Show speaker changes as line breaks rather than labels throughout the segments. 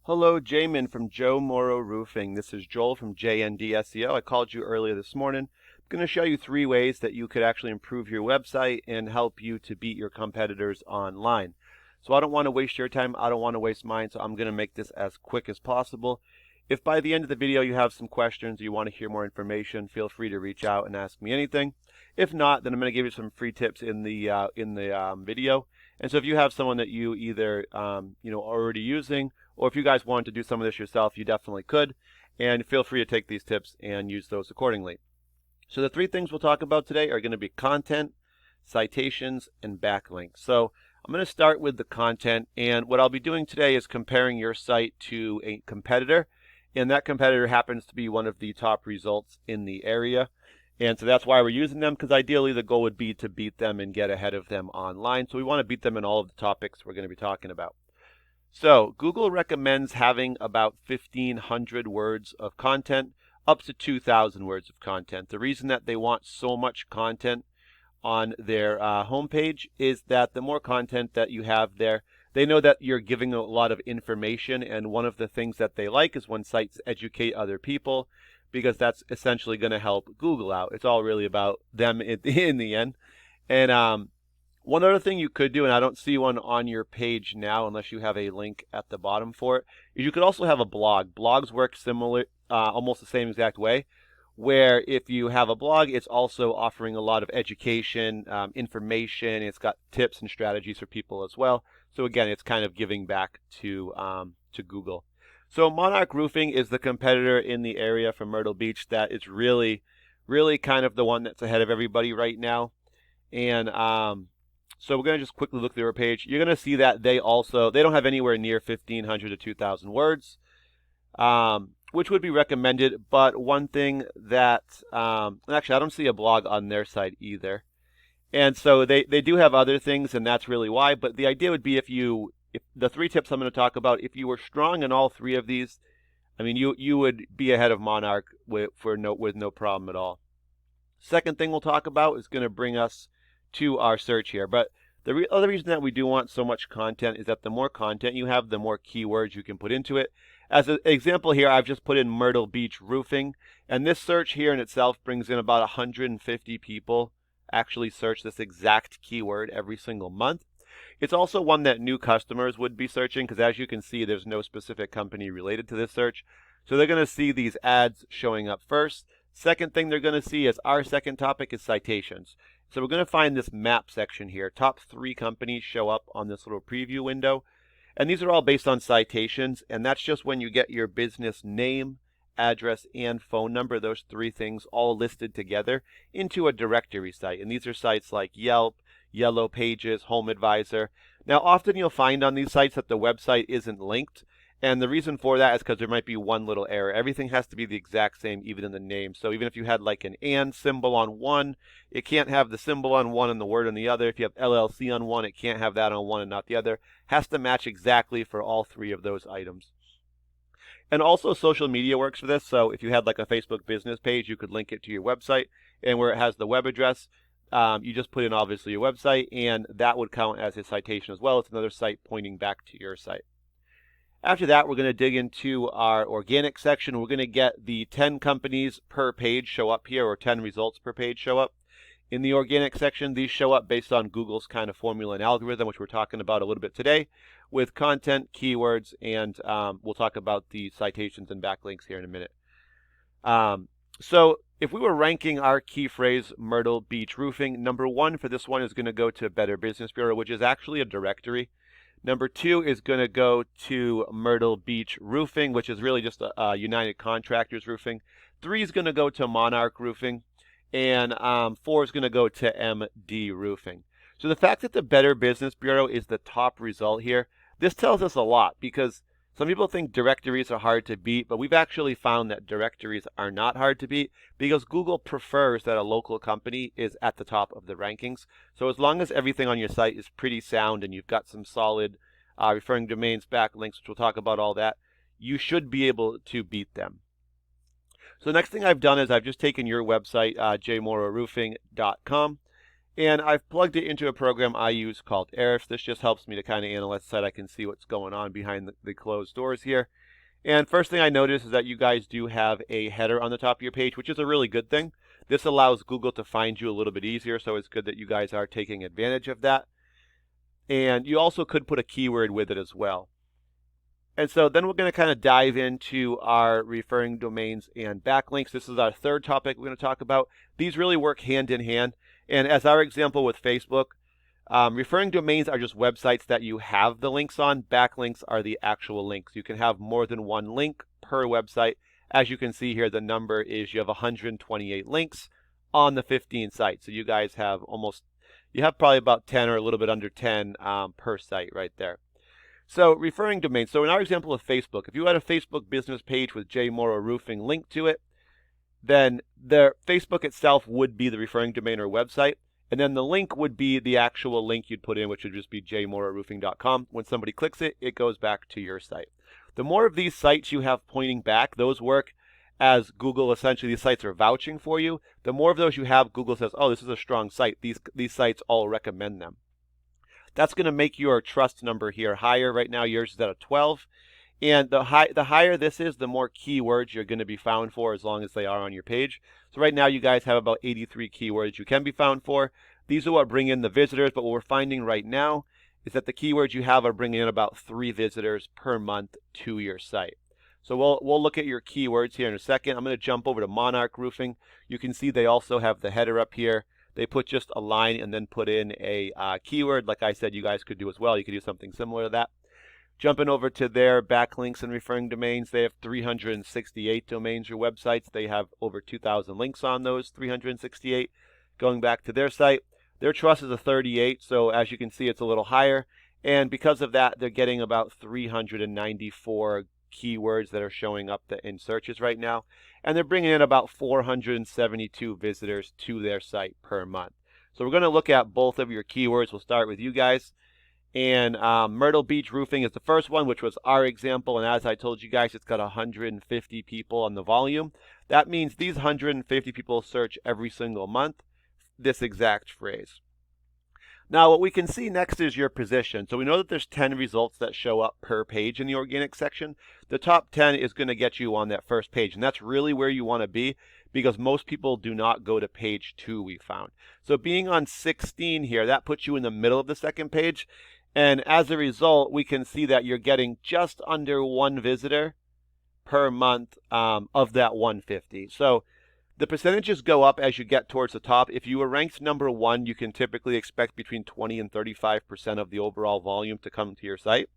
Hello, Jamin from J Moro Roofing. This is Joel from JND SEO. I called you earlier this morning. I'm going to show you 3 ways that you could actually improve your website and help you to beat your competitors online. So I don't want to waste your time. I don't want to waste mine. So I'm going to make this as quick as possible. If by the end of the video you have some questions or you want to hear more information, feel free to reach out and ask me anything. If not, then I'm going to give you some free tips in the video. And so if you have someone that you either already using, or if you guys wanted to do some of this yourself, you definitely could. And feel free to take these tips and use those accordingly. So the 3 things we'll talk about today are going to be content, citations, and backlinks. So I'm going to start with the content, and what I'll be doing today is comparing your site to a competitor, and that competitor happens to be one of the top results in the area. And so that's why we're using them, because ideally the goal would be to beat them and get ahead of them online. So we want to beat them in all of the topics we're going to be talking about. So Google recommends having about 1,500 words of content, up to 2,000 words of content. The reason that they want so much content on their homepage is that the more content that you have there, they know that you're giving a lot of information, and one of the things that they like is when sites educate other people, because that's essentially going to help Google out. It's all really about them in the end. And one other thing you could do, and I don't see one on your page now unless you have a link at the bottom for it, is you could also have a blog. Blogs work similar, almost the same exact way, where if you have a blog, it's also offering a lot of education, information. It's got tips and strategies for people as well. So again, it's kind of giving back to Google. So Monarch Roofing is the competitor in the area from Myrtle Beach that is really kind of the one that's ahead of everybody right now. And so we're going to just quickly look through their page. You're going to see that they don't have anywhere near 1,500 to 2,000 words, which would be recommended. But one thing that, actually I don't see a blog on their site either. And so they do have other things, and that's really why. But the idea would be if the 3 tips I'm going to talk about, if you were strong in all 3 of these, I mean, you would be ahead of Monarch with no problem at all. Second thing we'll talk about is going to bring us to our search here. But the other reason that we do want so much content is that the more content you have, the more keywords you can put into it. As an example here, I've just put in Myrtle Beach Roofing, and this search here in itself brings in about 150 people actually search this exact keyword every single month. It's also one that new customers would be searching, because as you can see, there's no specific company related to this search. So they're going to see these ads showing up first. Second thing they're going to see is our second topic is citations. So we're going to find this map section here. Top 3 companies show up on this little preview window. And these are all based on citations. And that's just when you get your business name, address, and phone number, those 3 things all listed together into a directory site. And these are sites like Yelp, Yellow Pages, Home Advisor. Now, often you'll find on these sites that the website isn't linked. And the reason for that is because there might be one little error. Everything has to be the exact same, even in the name. So even if you had like an and symbol on one, it can't have the symbol on one and the word on the other. If you have LLC on one, it can't have that on one and not the other. Has to match exactly for all 3 of those items. And also social media works for this. So if you had like a Facebook business page, you could link it to your website. And where it has the web address, you just put in obviously your website, and that would count as a citation as well. It's another site pointing back to your site. After that, we're going to dig into our organic section. We're going to get the 10 companies per page show up here, or 10 results per page show up. In the organic section, these show up based on Google's kind of formula and algorithm, which we're talking about a little bit today, with content, keywords, and we'll talk about the citations and backlinks here in a minute. So if we were ranking our key phrase, Myrtle Beach Roofing, number 1 for this one is going to go to Better Business Bureau, which is actually a directory. Number 2 is going to go to Myrtle Beach Roofing, which is really just a United Contractors Roofing. 3 is going to go to Monarch Roofing. And 4 is going to go to MD Roofing. So the fact that the Better Business Bureau is the top result here, this tells us a lot, because some people think directories are hard to beat, but we've actually found that directories are not hard to beat, because Google prefers that a local company is at the top of the rankings. So as long as everything on your site is pretty sound and you've got some solid referring domains, backlinks, which we'll talk about all that, you should be able to beat them. So the next thing I've done is I've just taken your website, jmororoofing.com, And I've plugged it into a program I use called Ahrefs. This just helps me to kind of analyze the site. I can see what's going on behind the closed doors here. And first thing I notice is that you guys do have a header on the top of your page, which is a really good thing. This allows Google to find you a little bit easier, so it's good that you guys are taking advantage of that. And you also could put a keyword with it as well. And so then we're going to kind of dive into our referring domains and backlinks. This is our third topic we're going to talk about. These really work hand in hand. And as our example with Facebook, referring domains are just websites that you have the links on. Backlinks are the actual links. You can have more than one link per website. As you can see here, the number is you have 128 links on the 15 sites. So you guys have you have probably about 10 or a little bit under 10 per site right there. So referring domains. So in our example of Facebook, if you had a Facebook business page with J Moro Roofing linked to it, then the Facebook itself would be the referring domain or website. And then the link would be the actual link you'd put in, which would just be jmororoofing.com. When somebody clicks it, it goes back to your site. The more of these sites you have pointing back, those work as Google, essentially these sites are vouching for you. The more of those you have, Google says, oh, this is a strong site. These sites all recommend them. That's going to make your trust number here higher. Right now, yours is at a 12. And the higher this is, the more keywords you're going to be found for as long as they are on your page. So right now you guys have about 83 keywords you can be found for. These are what bring in the visitors, but what we're finding right now is that the keywords you have are bringing in about 3 visitors per month to your site. So we'll look at your keywords here in a second. I'm going to jump over to Monarch Roofing. You can see they also have the header up here. They put just a line and then put in a keyword. Like I said, you guys could do as well. You could do something similar to that. Jumping over to their backlinks and referring domains, they have 368 domains or websites. They have over 2,000 links on those 368. Going back to their site, their trust is a 38, so as you can see, it's a little higher. And because of that, they're getting about 394 keywords that are showing up in searches right now. And they're bringing in about 472 visitors to their site per month. So we're going to look at both of your keywords. We'll start with you guys. And Myrtle Beach Roofing is the first one, which was our example. And as I told you guys, it's got 150 people on the volume. That means these 150 people search every single month this exact phrase. Now, what we can see next is your position. So we know that there's 10 results that show up per page in the organic section. The top 10 is going to get you on that first page. And that's really where you want to be because most people do not go to page 2, we found. So being on 16 here, that puts you in the middle of the second page. And as a result, we can see that you're getting just under 1 visitor per month of that 150. So the percentages go up as you get towards the top. If you were ranked number 1, you can typically expect between 20 and 35% of the overall volume to come to your site.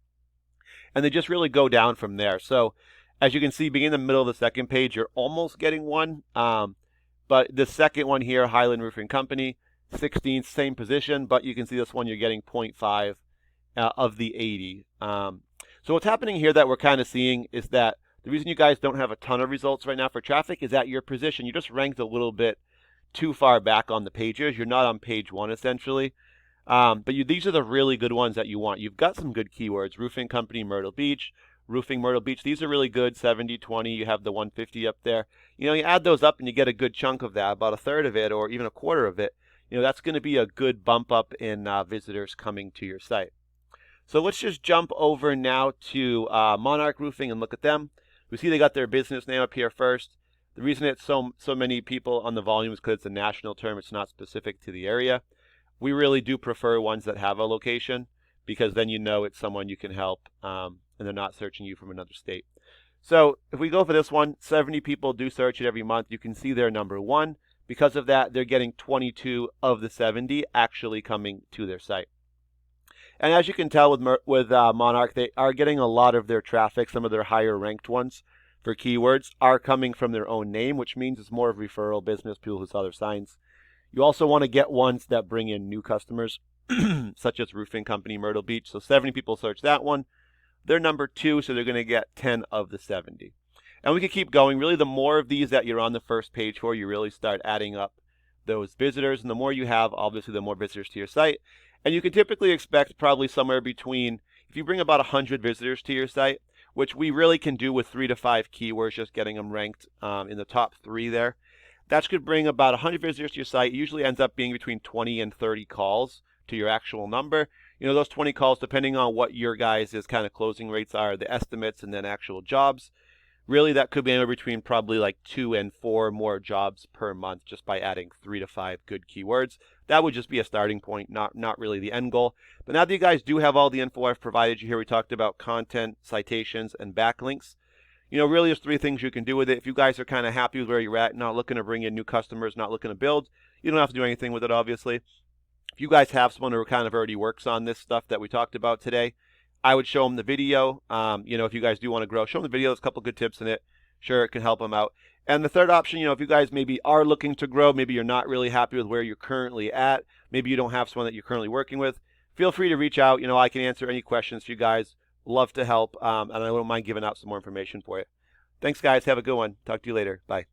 And they just really go down from there. So as you can see, being in the middle of the second page, you're almost getting 1. But the second one here, Highland Roofing Company, 16th, same position, but you can see this one you're getting 0.5 of the 80. So what's happening here that we're kind of seeing is that the reason you guys don't have a ton of results right now for traffic is that your position, you just ranked a little bit too far back on the pages. You're not on page 1 essentially. But these are the really good ones that you want. You've got some good keywords. Roofing Company, Myrtle Beach, Roofing Myrtle Beach. These are really good, 70, 20. You have the 150 up there. You add those up and you get a good chunk of that, about a third of it or even a quarter of it. That's going to be a good bump up in visitors coming to your site. So let's just jump over now to Monarch Roofing and look at them. We see they got their business name up here first. The reason it's so many people on the volume is because it's a national term. It's not specific to the area. We really do prefer ones that have a location because then it's someone you can help and they're not searching you from another state. So if we go for this one, 70 people do search it every month. You can see they're number 1. Because of that, they're getting 22 of the 70 actually coming to their site. And as you can tell with Monarch, they are getting a lot of their traffic. Some of their higher ranked ones for keywords are coming from their own name, which means it's more of referral business, people who saw their signs. You also want to get ones that bring in new customers, such as Roofing Company Myrtle Beach. So 70 people search that one. They're number 2, so they're going to get 10 of the 70. And we could keep going. Really, the more of these that you're on the first page for, you really start adding up those visitors. And the more you have, obviously, the more visitors to your site. And you can typically expect probably somewhere between, if you bring about 100 visitors to your site, which we really can do with 3 to 5 keywords, just getting them ranked in the top 3 there, That could bring about 100 visitors to your site. It usually ends up being between 20 and 30 calls to your actual number. Those 20 calls, depending on what your guys' kind of closing rates are, the estimates and then actual jobs, really that could be anywhere between probably like 2 and 4 more jobs per month just by adding 3 to 5 good keywords. That would just be a starting point, not really the end goal. But now that you guys do have all the info I've provided you here, we talked about content, citations, and backlinks. Really there's 3 things you can do with it. If you guys are kind of happy with where you're at, not looking to bring in new customers, not looking to build, you don't have to do anything with it, obviously. If you guys have someone who kind of already works on this stuff that we talked about today, I would show them the video. If you guys do want to grow, show them the video. There's a couple good tips in it. Sure, it can help them out. And the third option, if you guys maybe are looking to grow, maybe you're not really happy with where you're currently at, maybe you don't have someone that you're currently working with, feel free to reach out. I can answer any questions for you guys. Love to help, and I wouldn't mind giving out some more information for you. Thanks, guys. Have a good one. Talk to you later. Bye.